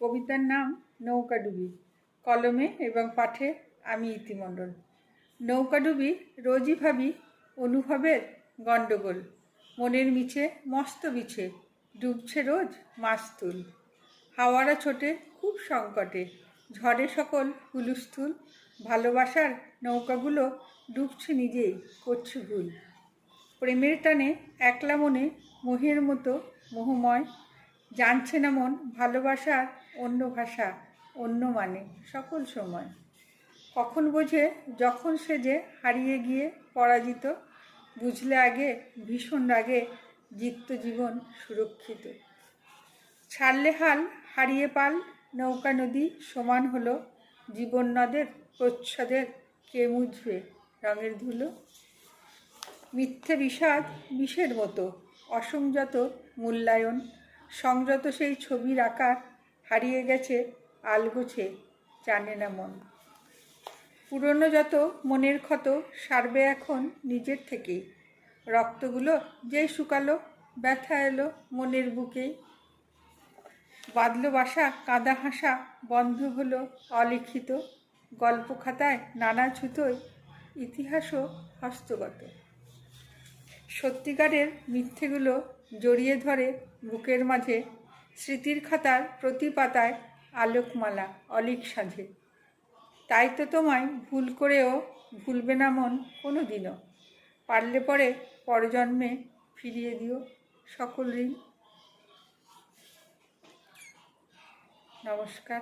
কবিতার নাম নৌকাডুবি। কলমে এবং পাঠে আমি ইতি মণ্ডল। নৌকাডুবি রোজই ভাবি অনুভবের গণ্ডগোল। মনের মিছে মস্ত বিছে ডুবছে রোজ মাস্তুল। হাওয়ারা ছোটে খুব সংকটে, ঝড়ে সকল হুলুস্থুল। ভালোবাসার নৌকাগুলো ডুবছে নিজেই, করছে ভুল। প্রেমের টানে একলা মনে মোহের মতো মোহময়, জানছে না মন ভালোবাসার অন্য ভাষা, অন্য মানে সকল সময়। কখন বোঝে যখন সে যে হারিয়ে গিয়ে পরাজিত, বুঝলে আগে ভীষণ রাগে জিতত জীবন সুরক্ষিত। ছাড়লে হাল হারিয়ে পাল, নৌকা নদী সমান হলো, জীবন নদের প্রচ্ছদের কে মুছবে রঙের ধুলো। মিথ্যে বিষাদ বিষের মতো, অসংযত মূল্যায়ন, সংযত সেই ছবির আকার হারিয়ে গেছে আলগোছে, জানে না মন। পুরনো যত মনের ক্ষত সারবে এখন নিজের থেকেই, রক্তগুলো যেই শুকালো ব্যথা এলো মনের বুকেই। বাঁধলো বাসা কাঁদা হাসা বন্ধ হলো অলিখিত, গল্প খাতায় নানা ছুতোয় ইতিহাসও হস্তগত। সত্যিকারের মিথ্যেগুলো জড়িয়ে ধরে বুকের মাঝে, স্মৃতির খাতার প্রতি পাতায় আলোকমালা অলিক সাজে। তাই তো তোমায় ভুল করেও ভুলবে না মন কোনো দিনও, পারলে পরে পরজন্মে ফিরিয়ে দিও সকল ঋণ। নমস্কার।